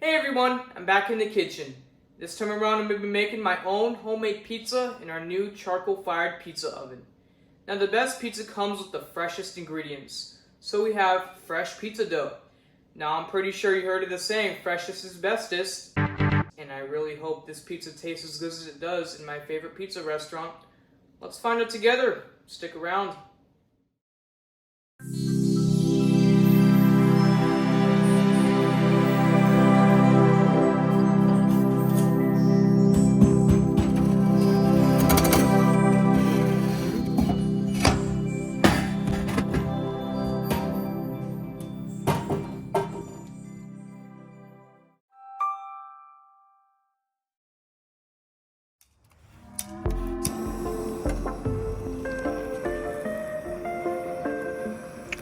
Hey everyone, I'm back in the kitchen. This time around I'm going to be making my own homemade pizza in our new charcoal-fired pizza oven. Now the best pizza comes with the freshest ingredients. So we have fresh pizza dough. Now I'm pretty sure you heard of the saying, freshest is bestest. And I really hope this pizza tastes as good as it does in my favorite pizza restaurant. Let's find it together. Stick around.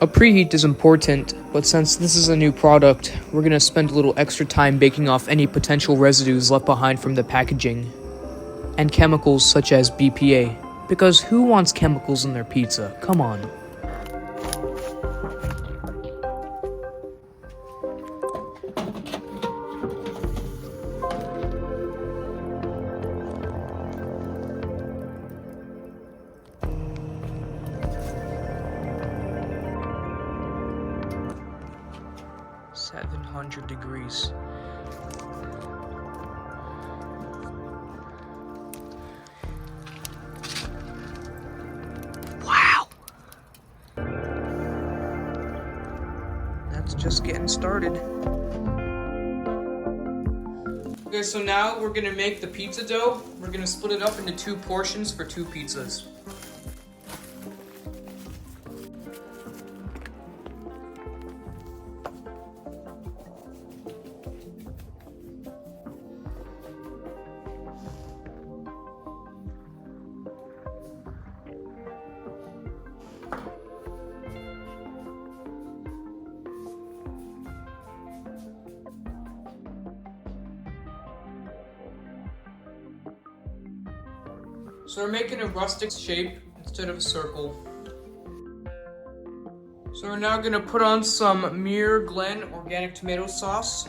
A preheat is important, but since this is a new product, we're going to spend a little extra time baking off any potential residues left behind from the packaging. And chemicals such as BPA, because who wants chemicals in their pizza? Come on. "700 degrees. Wow! That's just getting started. Okay, so now we're gonna make the pizza dough. We're gonna split it up into 2 portions for 2 pizzas. So we're making a rustic shape instead of a circle. So we're now gonna put on some Muir Glen organic tomato sauce.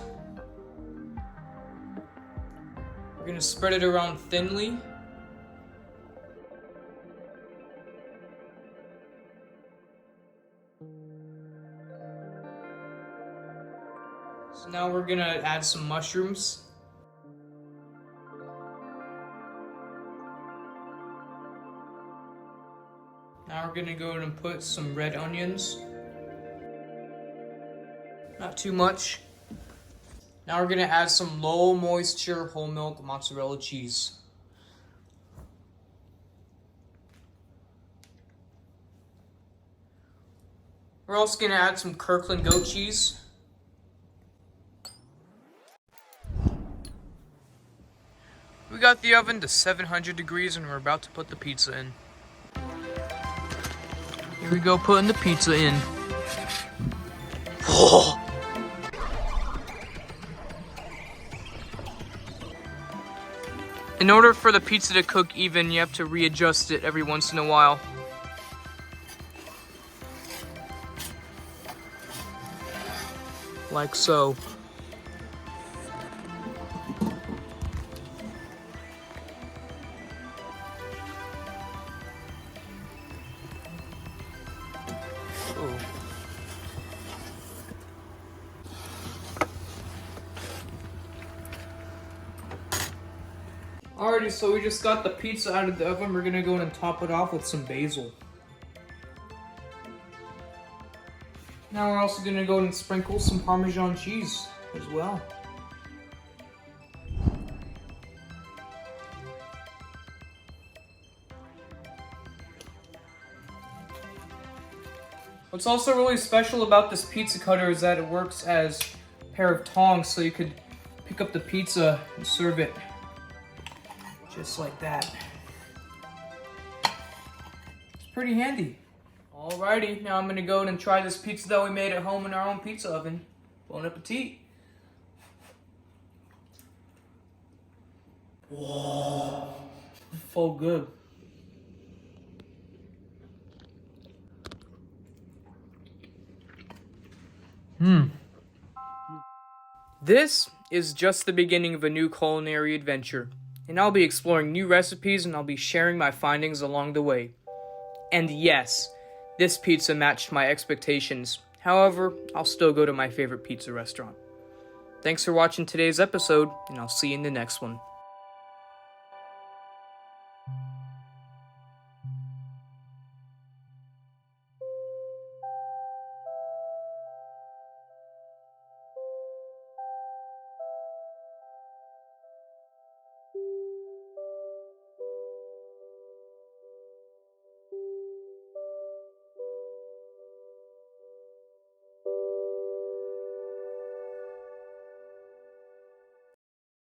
We're gonna spread it around thinly. So now we're gonna add some mushrooms. Now we're gonna go and put some red onions. Not too much. Now we're gonna add some low moisture whole milk mozzarella cheese. We're also gonna add some Kirkland goat cheese. We got the oven to 700 degrees and we're about to put the pizza in. Here we go, putting the pizza in. Whoa. In order for the pizza to cook even, you have to readjust it every once in a while. Like so. Ooh. Alrighty, so we just got the pizza out of the oven. We're gonna go in and top it off with some basil. Now we're also gonna go and sprinkle some Parmesan cheese as well. What's also really special about this pizza cutter is that it works as a pair of tongs, so you could pick up the pizza and serve it just like that. It's pretty handy. Alrighty, now I'm gonna go and try this pizza that we made at home in our own pizza oven. Bon appetit. Whoa, so good. This is just the beginning of a new culinary adventure, and I'll be exploring new recipes and I'll be sharing my findings along the way. And yes, this pizza matched my expectations. However, I'll still go to my favorite pizza restaurant. Thanks for watching today's episode, and I'll see you in the next one.